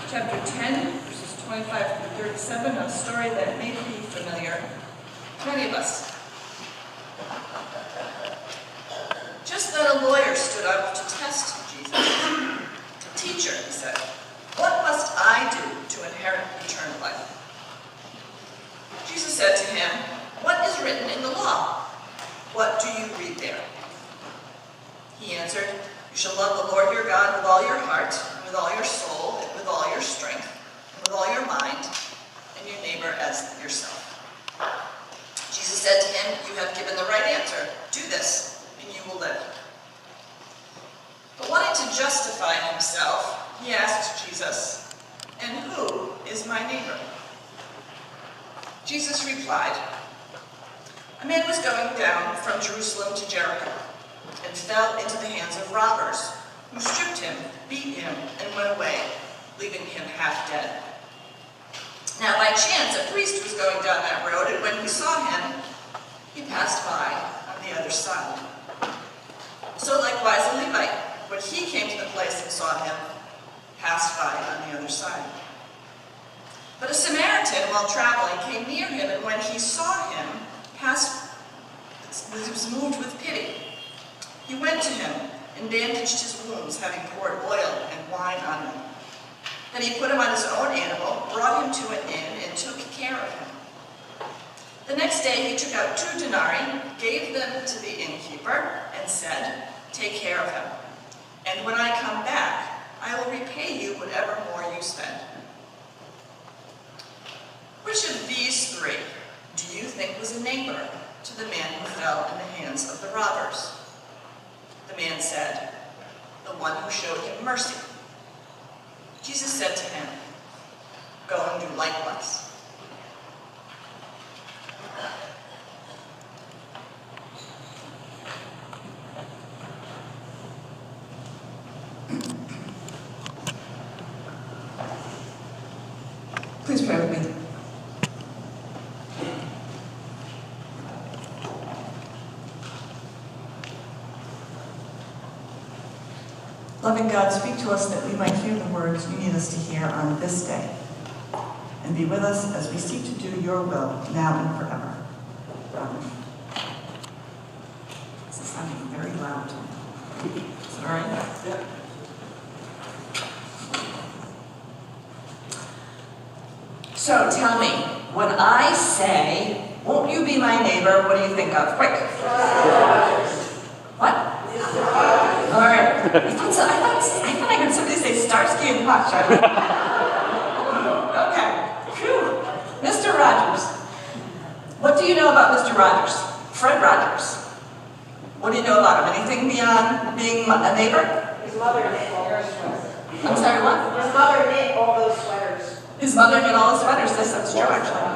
Chapter 10, verses 25 through 37, a story that may be familiar to many of us. Just then a lawyer stood up to test Jesus. "Teacher," he said, "what must I do to inherit eternal life?" Jesus said to him, "What is written in the law? What do you read there?" He answered, "You shall love the Lord your God with all your heart, and with all your soul, and with all your strength, and with all your mind, and your neighbor as yourself." Jesus said to him, "You have given the right answer. Do this, and you will live." But wanting to justify himself, he asked Jesus, "And who is my neighbor?" Jesus replied, "A man was going down from Jerusalem to Jericho and fell into the hands of robbers, who stripped him, beat him, and went away, leaving him half dead. Now by chance a priest was going down that road, and when he saw him, he passed by on the other side. So likewise a Levite, when he came to the place and saw him, passed by on the other side. But a Samaritan, while traveling, came near him, and when he saw him, was moved with pity. He went to him and bandaged his wounds, having poured oil and wine on them. Then he put him on his own animal, brought him to an inn, and took care of him. The next day he took out 2 denarii, gave them to the innkeeper, and said, "Take care of him, and when I come back, I will repay you whatever more you spend." Which of these 3 do you think was a neighbor to the man who fell in the hands of the robbers? The man said, "The one who showed him mercy." Jesus said to him, "Go and do likewise." Please pray with me. Loving God, speak to us that we might hear the words you need us to hear on this day, and be with us as we seek to do your will now and forever. Amen. This is sounding very loud. Is it all right? Yeah. So tell me, when I say, "Won't you be my neighbor," what do you think of? Quick. What? All right. I thought I heard somebody say Starsky and Hutch. Okay. Phew. Mr. Rogers. What do you know about Mr. Rogers? Fred Rogers. What do you know about him? Anything beyond being a neighbor? His mother knit all those sweaters. I'm sorry, what? His mother knit all those sweaters. His mother knit all the sweaters. Yes, that's true, actually.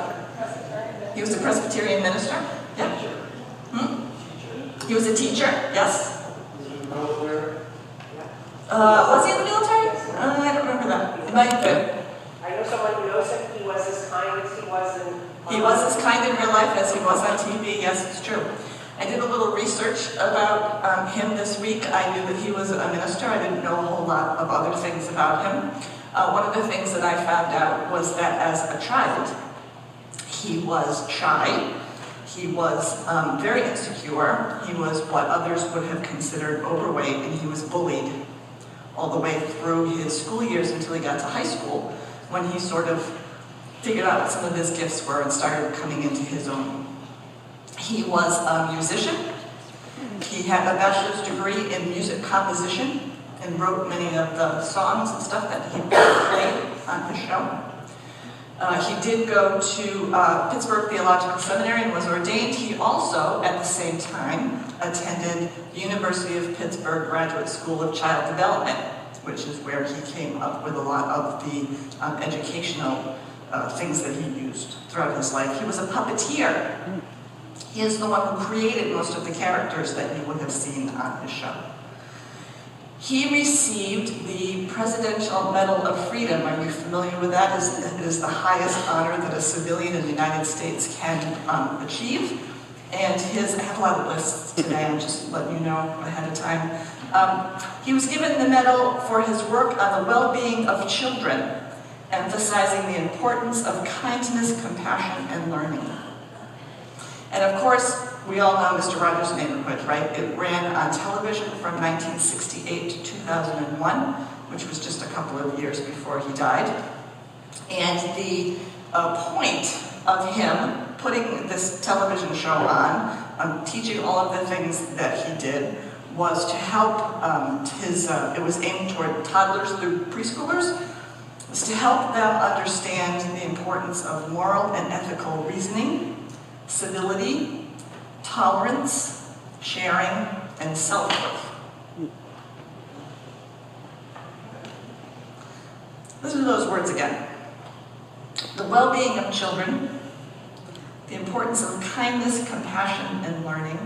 He was a Presbyterian minister. Yeah. He was a teacher. Yes. Was he in the military? I don't remember that. He might have been. I know someone who knows him. He was as kind as he was in... He was as kind in real life as he was on TV. Yes, it's true. I did a little research about him this week. I knew that he was a minister. I didn't know a whole lot of other things about him. One of the things that I found out was that as a child, he was shy. He was very insecure. He was what others would have considered overweight, and he was bullied all the way through his school years until he got to high school, when he sort of figured out what some of his gifts were and started coming into his own. He was a musician. He had a bachelor's degree in music composition and wrote many of the songs and stuff that he played on his show. He did go to Pittsburgh Theological Seminary and was ordained. He also, at the same time, attended the University of Pittsburgh Graduate School of Child Development, which is where he came up with a lot of the educational things that he used throughout his life. He was a puppeteer. He is the one who created most of the characters that you would have seen on his show. He received the Presidential Medal of Freedom. Are you familiar with that? It is the highest honor that a civilian in the United States can achieve. And I have a lot of lists today, I'm just letting you know ahead of time. He was given the medal for his work on the well-being of children, emphasizing the importance of kindness, compassion, and learning. And of course, we all know Mr. Rogers' Neighborhood, right? It ran on television from 1968 to 2001, which was just a couple of years before he died. And the point of him putting this television show on, teaching all of the things that he did, was to help it was aimed toward toddlers through preschoolers, was to help them understand the importance of moral and ethical reasoning, civility, tolerance, sharing, and self-worth. Listen to those words again. The well-being of children, the importance of kindness, compassion, and learning,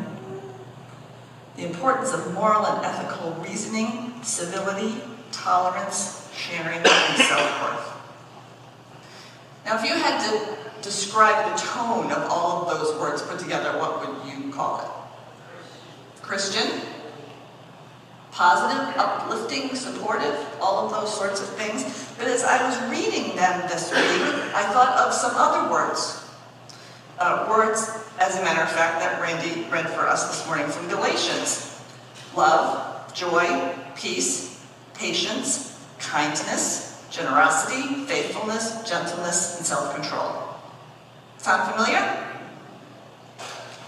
the importance of moral and ethical reasoning, civility, tolerance, sharing, and self-worth. Now, if you had to describe the tone of all of those words put together, what would you call it? Christian? Positive, uplifting, supportive, all of those sorts of things. But as I was reading them this week, I thought of some other words. Words, as a matter of fact, that Randy read for us this morning from Galatians. Love, joy, peace, patience, kindness, generosity, faithfulness, gentleness, and self-control. Sound familiar?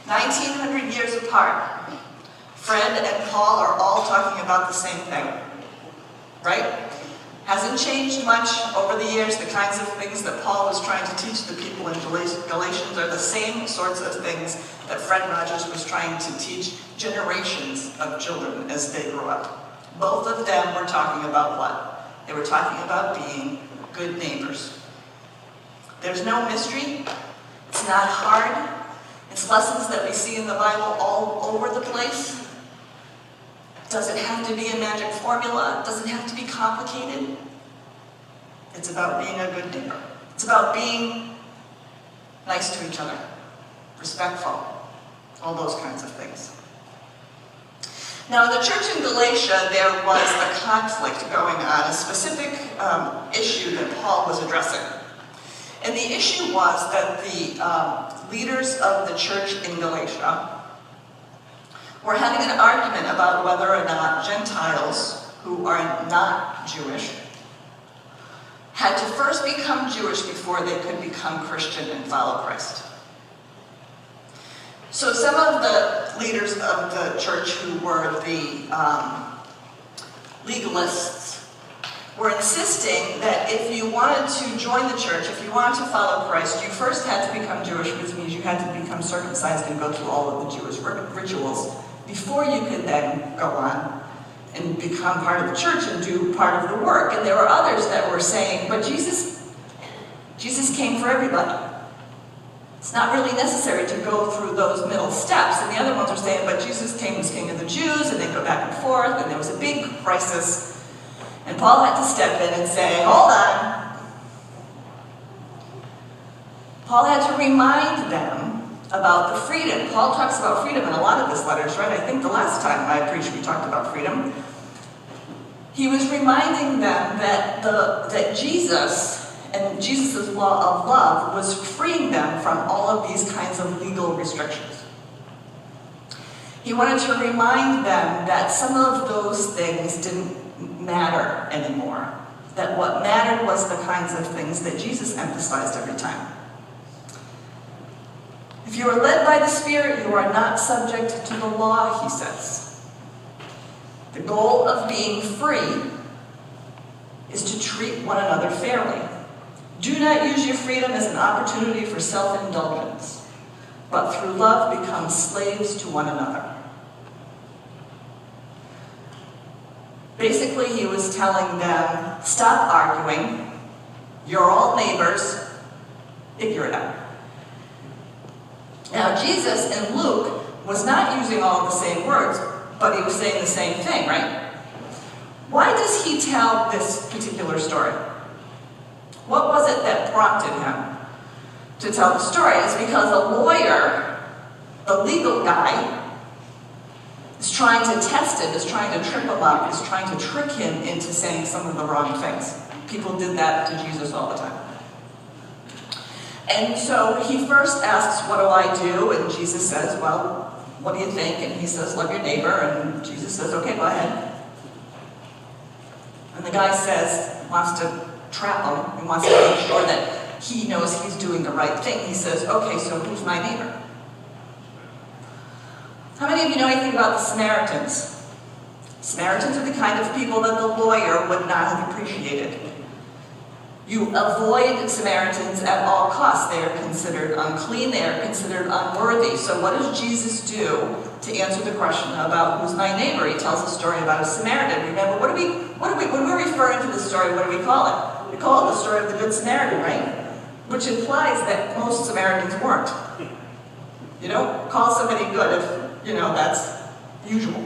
1900 years apart. Fred and Paul are all talking about the same thing, right? Hasn't changed much over the years. The kinds of things that Paul was trying to teach the people in Galatians are the same sorts of things that Fred Rogers was trying to teach generations of children as they grew up. Both of them were talking about what? They were talking about being good neighbors. There's no mystery. It's not hard. It's lessons that we see in the Bible all over the place. Doesn't have to be a magic formula. It doesn't have to be complicated. It's about being a good neighbor. It's about being nice to each other, respectful, all those kinds of things. Now, in the church in Galatia, there was a conflict going on, a specific issue that Paul was addressing. And the issue was that the leaders of the church in Galatia were having an argument about whether or not Gentiles, who are not Jewish, had to first become Jewish before they could become Christian and follow Christ. So some of the leaders of the church who were the legalists were insisting that if you wanted to join the church, if you wanted to follow Christ, you first had to become Jewish, which means you had to become circumcised and go through all of the Jewish rituals before you could then go on and become part of the church and do part of the work. And there were others that were saying, but Jesus came for everybody. It's not really necessary to go through those middle steps. And the other ones were saying, but Jesus came as King of the Jews, and they go back and forth, and there was a big crisis. And Paul had to step in and say, hold on. Paul had to remind them about the freedom. Paul talks about freedom in a lot of his letters, right? I think the last time I preached, we talked about freedom. He was reminding them that Jesus and Jesus' law of love was freeing them from all of these kinds of legal restrictions. He wanted to remind them that some of those things didn't matter anymore. That what mattered was the kinds of things that Jesus emphasized every time. If you are led by the Spirit, you are not subject to the law, he says. The goal of being free is to treat one another fairly. Do not use your freedom as an opportunity for self-indulgence, but through love become slaves to one another. Basically, he was telling them, stop arguing. You're all neighbors. Figure it out. Now, Jesus in Luke was not using all of the same words, but he was saying the same thing, right? Why does he tell this particular story? What was it that prompted him to tell the story? It's because a lawyer The legal guy is trying to test him, is trying to trip him up, is trying to trick him into saying some of the wrong things. People did that to Jesus all the time. And so he first asks, what do I do? And Jesus says, well, what do you think? And he says, love your neighbor. And Jesus says, okay, go ahead. And the guy says, wants to trap him, he wants to make sure that he knows he's doing the right thing. He says, okay, so who's my neighbor? How many of you know anything about the Samaritans? Samaritans are the kind of people that the lawyer would not have appreciated. You avoid Samaritans at all costs. They are considered unclean. They are considered unworthy. So what does Jesus do to answer the question about who's my neighbor? He tells a story about a Samaritan. Remember, when we're referring to this story, what do we call it? We call it the story of the Good Samaritan, right? Which implies that most Samaritans weren't. You don't call somebody good if, that's usual.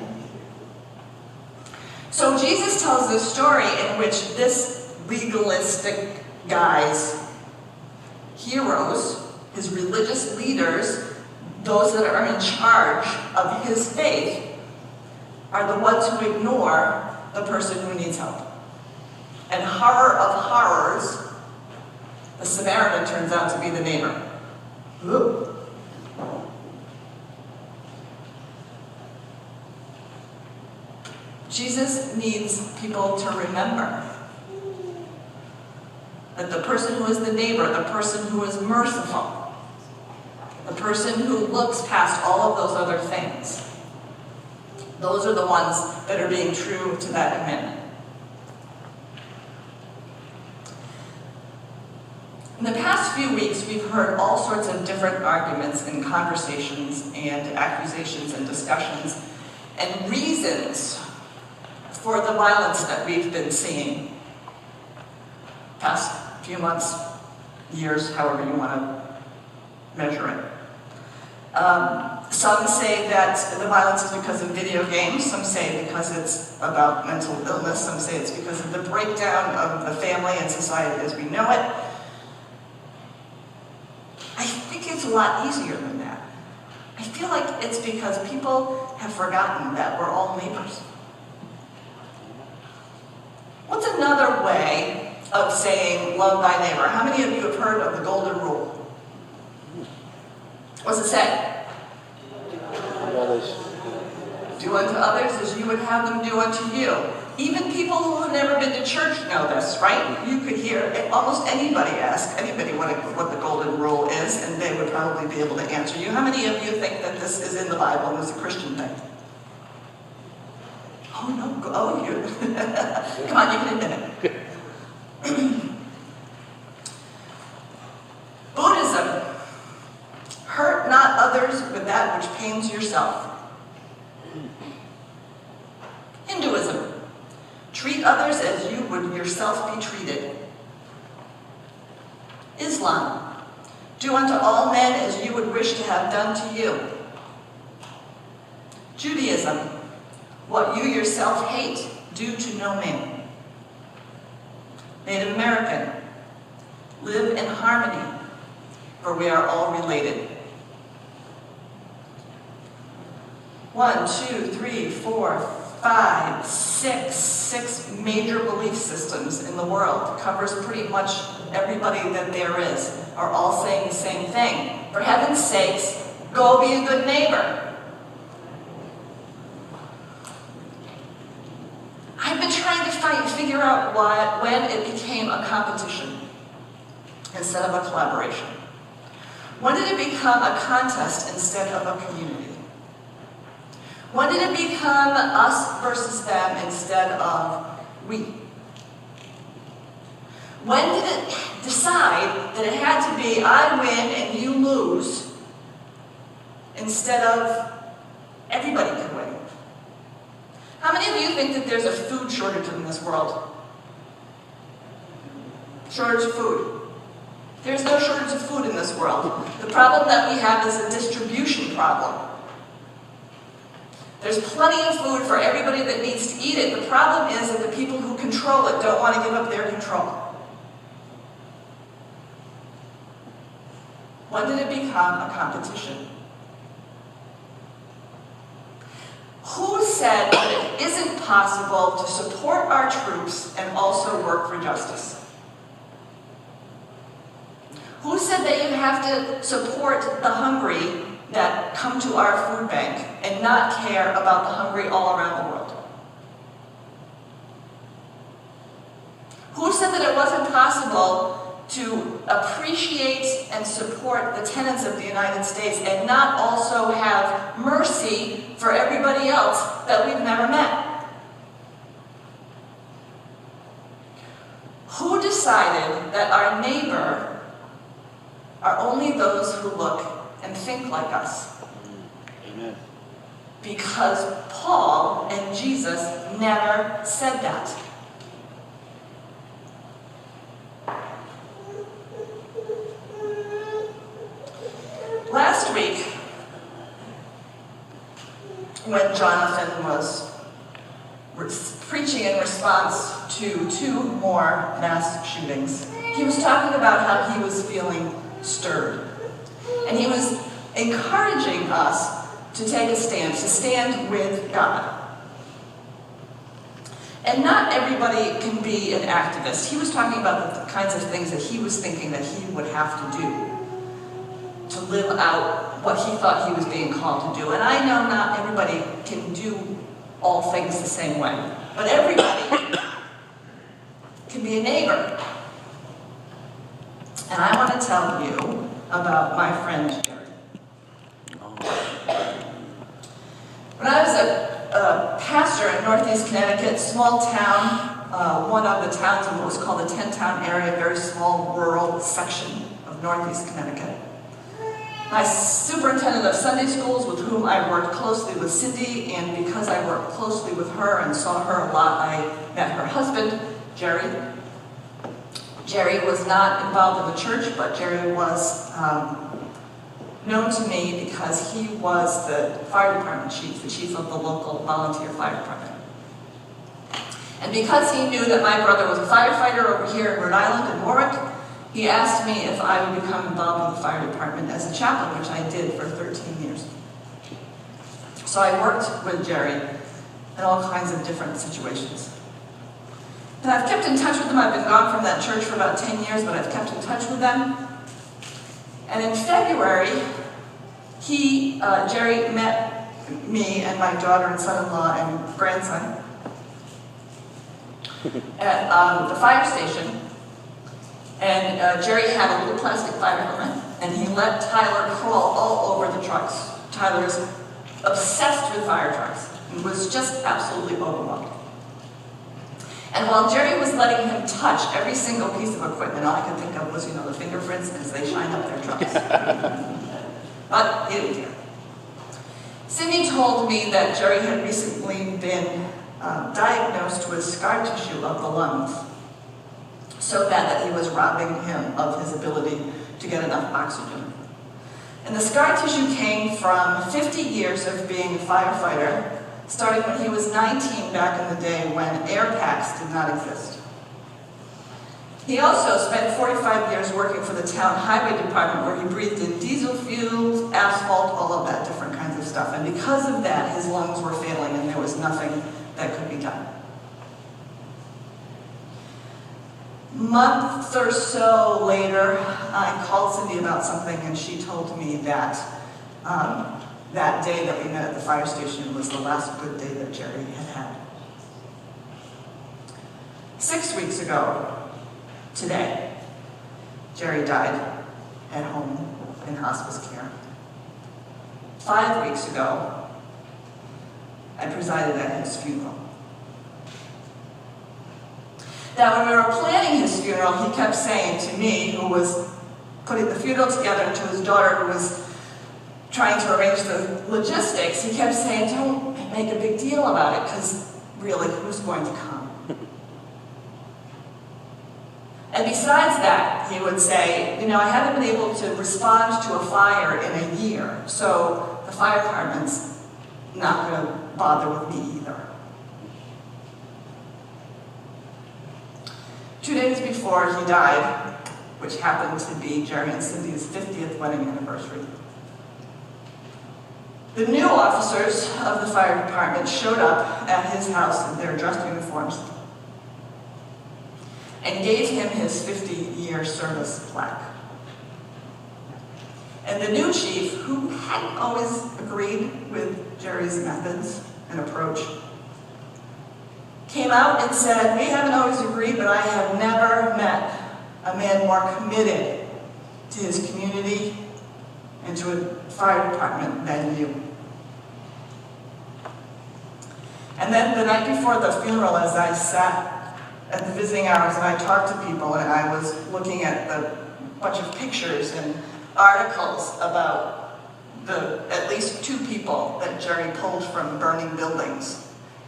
So Jesus tells this story in which this legalistic guy's heroes, his religious leaders, those that are in charge of his faith, are the ones who ignore the person who needs help. And horror of horrors, the Samaritan turns out to be the neighbor. Ooh. Jesus needs people to remember that the person who is the neighbor, the person who is merciful, the person who looks past all of those other things, those are the ones that are being true to that commandment. In the past few weeks, we've heard all sorts of different arguments and conversations and accusations and discussions and reasons for the violence that we've been seeing past few months, years, however you want to measure it. Some say that the violence is because of video games. Some say because it's about mental illness. Some say it's because of the breakdown of the family and society as we know it. I think it's a lot easier than that. I feel like it's because people have forgotten that we're all neighbors. What's another way of saying love thy neighbor? How many of you have heard of the golden rule? What's it say? Do unto others as you would have them do unto you. Even people who have never been to church know this, right? You could hear almost anybody ask anybody what the golden rule is, and they would probably be able to answer you. How many of you think that this is in the Bible and is a Christian thing? Oh no, oh you. Come on, you can admit it. Buddhism. Hurt not others with that which pains yourself. Hinduism. Treat others as you would yourself be treated. Islam. Do unto all men as you would wish to have done to you. Judaism. What you yourself hate, do to no man. Native American. Live in harmony, for we are all related. 1, 2, 3, 4, 5, 6 major belief systems in the world. Covers pretty much everybody that there is. Are all saying the same thing. For heaven's sakes, go be a good neighbor. I've been trying to figure out when it became a competition instead of a collaboration. When did it become a contest instead of a community? When did it become us versus them instead of we? When did it decide that it had to be I win and you lose instead of everybody can win? How many of you think that there's a food shortage in this world? Shortage of food. There's no shortage of food in this world. The problem that we have is a distribution problem. There's plenty of food for everybody that needs to eat it. The problem is that the people who control it don't want to give up their control. When did it become a competition? said that it isn't possible to support our troops and also work for justice? Who said that you have to support the hungry that come to our food bank and not care about the hungry all around the world? Who said that it wasn't possible to appreciate and support the tenets of the United States and not also have mercy for everybody else that we've never met? Who decided that our neighbor are only those who look and think like us? Amen. Because Paul and Jesus never said that. Last week, when Jonathan was preaching in response to 2 more mass shootings, he was talking about how he was feeling stirred. And he was encouraging us to take a stand, to stand with God. And not everybody can be an activist. He was talking about the kinds of things that he was thinking that he would have to do to live out what he thought he was being called to do. And I know not everybody can do all things the same way, but everybody can be a neighbor. And I want to tell you about my friend Jerry. When I was a pastor in Northeast Connecticut, small town, one of the towns in what was called the 10-town area, a very small rural section of Northeast Connecticut. My superintendent of Sunday schools, with whom I worked closely with Cindy, and because I worked closely with her and saw her a lot, I met her husband, Jerry. Jerry was not involved in the church, but Jerry was known to me because he was the fire department chief, the chief of the local volunteer fire department. And because he knew that my brother was a firefighter over here in Rhode Island, in Warwick, he asked me if I would become involved in the fire department as a chaplain, which I did for 13 years. So I worked with Jerry in all kinds of different situations. And I've kept in touch with them. I've been gone from that church for about 10 years, but I've kept in touch with them. And in February, Jerry met me and my daughter and son-in-law and grandson at the fire station. And Jerry had a little plastic fire helmet, and he let Tyler crawl all over the trucks. Tyler's obsessed with fire trucks and was just absolutely overwhelmed. And while Jerry was letting him touch every single piece of equipment, all I could think of was, the fingerprints, because they shine up their trucks. But he didn't care. Cindy told me that Jerry had recently been diagnosed with scar tissue of the lungs, so bad that he was robbing him of his ability to get enough oxygen. And the scar tissue came from 50 years of being a firefighter, starting when he was 19 back in the day when air packs did not exist. He also spent 45 years working for the town highway department, where he breathed in diesel fuels, asphalt, all of that different kinds of stuff. And because of that, his lungs were failing and there was nothing that could be done. Month or so later, I called Cindy about something, and she told me that that day that we met at the fire station was the last good day that Jerry had had. 6 weeks ago, today, Jerry died at home in hospice care. 5 weeks ago, I presided at his funeral. Now, when we were planning his funeral, he kept saying to me, who was putting the funeral together, and to his daughter, who was trying to arrange the logistics, he kept saying, don't make a big deal about it, because really, who's going to come? And besides that, he would say, I haven't been able to respond to a fire in a year, so the fire department's not going to bother with me either. 2 days before he died, which happened to be Jerry and Cindy's 50th wedding anniversary, the new officers of the fire department showed up at his house in their dress uniforms and gave him his 50-year service plaque. And the new chief, who hadn't always agreed with Jerry's methods and approach, came out and said, "We haven't always agreed, but I have never met a man more committed to his community and to a fire department than you." And then the night before the funeral, as I sat at the visiting hours and I talked to people and I was looking at the bunch of pictures and articles about the at least 2 people that Jerry pulled from burning buildings,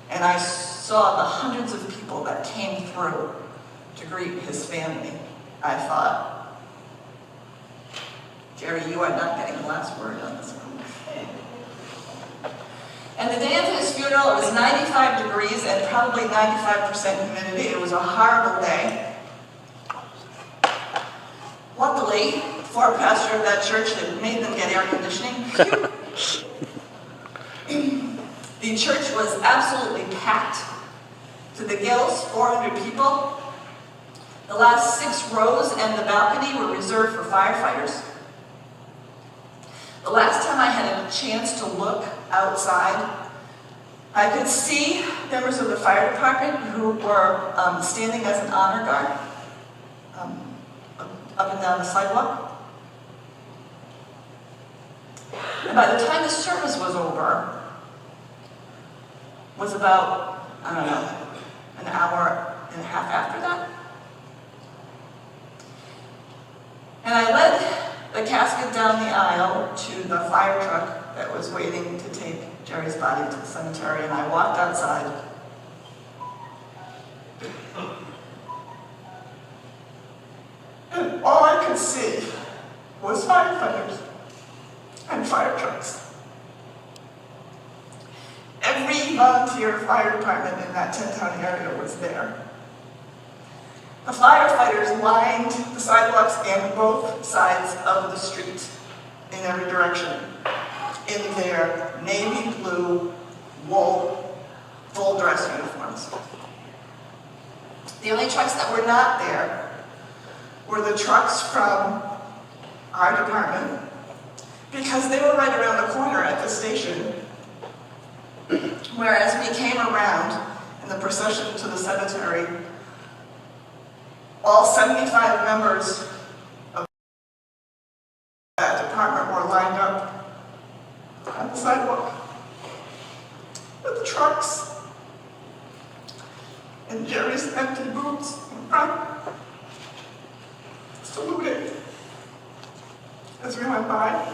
and I saw the hundreds of people that came through to greet his family, I thought, Jerry, you are not getting the last word on this one. And the day of his funeral, it was 95 degrees and probably 95% humidity. It was a horrible day. Luckily, the former pastor of that church had made them get air conditioning. The church was absolutely packed to the gills, 400 people. The last 6 rows and the balcony were reserved for firefighters. The last time I had a chance to look outside, I could see members of the fire department who were standing as an honor guard up and down the sidewalk. And by the time the service was over, was about, I don't know, an hour and a half after that. And I led the casket down the aisle to the fire truck that was waiting to take Jerry's body to the cemetery, and I walked outside. And all I could see was firefighters and fire trucks. Every volunteer fire department in that 10-town area was there. The firefighters lined the sidewalks and both sides of the street in every direction in their navy blue wool full dress uniforms. The only trucks that were not there were the trucks from our department, because they were right around the corner at the station, whereas we came around in the procession to the cemetery, all 75 members of that department were lined up on the sidewalk with the trucks and Jerry's empty boots in front, saluting as we went by.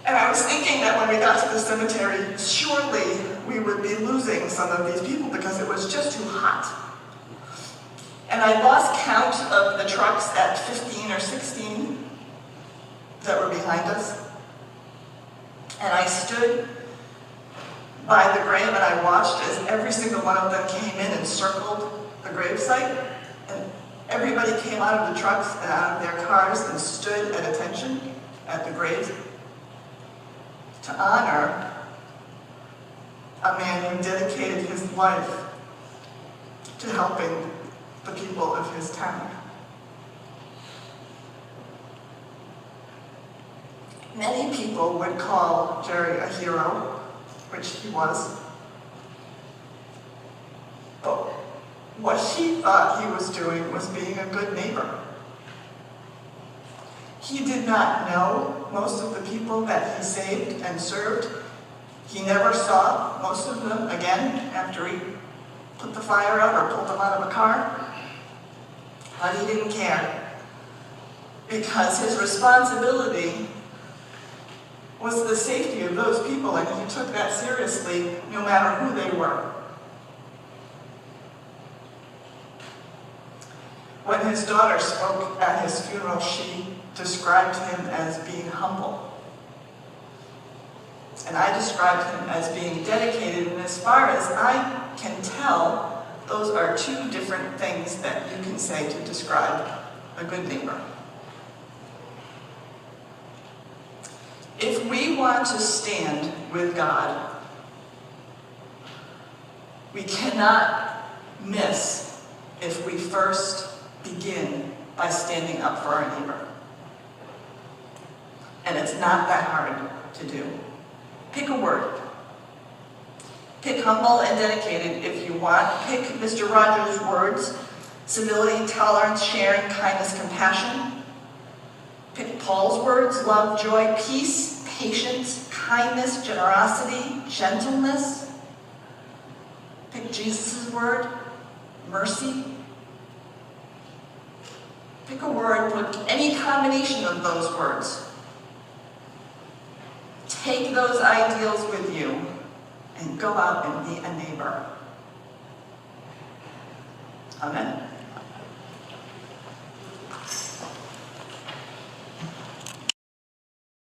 And I was thinking that when we got to the cemetery, surely we would be losing some of these people because it was just too hot. And I lost count of the trucks at 15 or 16 that were behind us. And I stood by the grave and I watched as every single one of them came in and circled the gravesite. And everybody came out of the trucks and out of their cars and stood at attention at the grave to honor a man who dedicated his life to helping the people of his town. Many people would call Jerry a hero, which he was. But what he thought he was doing was being a good neighbor. He did not know most of the people that he saved and served. He never saw most of them again after he put the fire out or pulled them out of a car. But he didn't care, because his responsibility was the safety of those people, and he took that seriously no matter who they were. When his daughter spoke at his funeral, she described him as being humble. And I described him as being dedicated, and as far as I can tell, those are 2 different things that you can say to describe a good neighbor. If we want to stand with God, we cannot miss if we first begin by standing up for our neighbor. And it's not that hard to do. Pick a word. Pick humble and dedicated if you want. Pick Mr. Rogers' words: civility, tolerance, sharing, kindness, compassion. Pick Paul's words: love, joy, peace, patience, kindness, generosity, gentleness. Pick Jesus' word: mercy. Pick a word with any combination of those words. Take those ideals with you and go out and be a neighbor. Amen.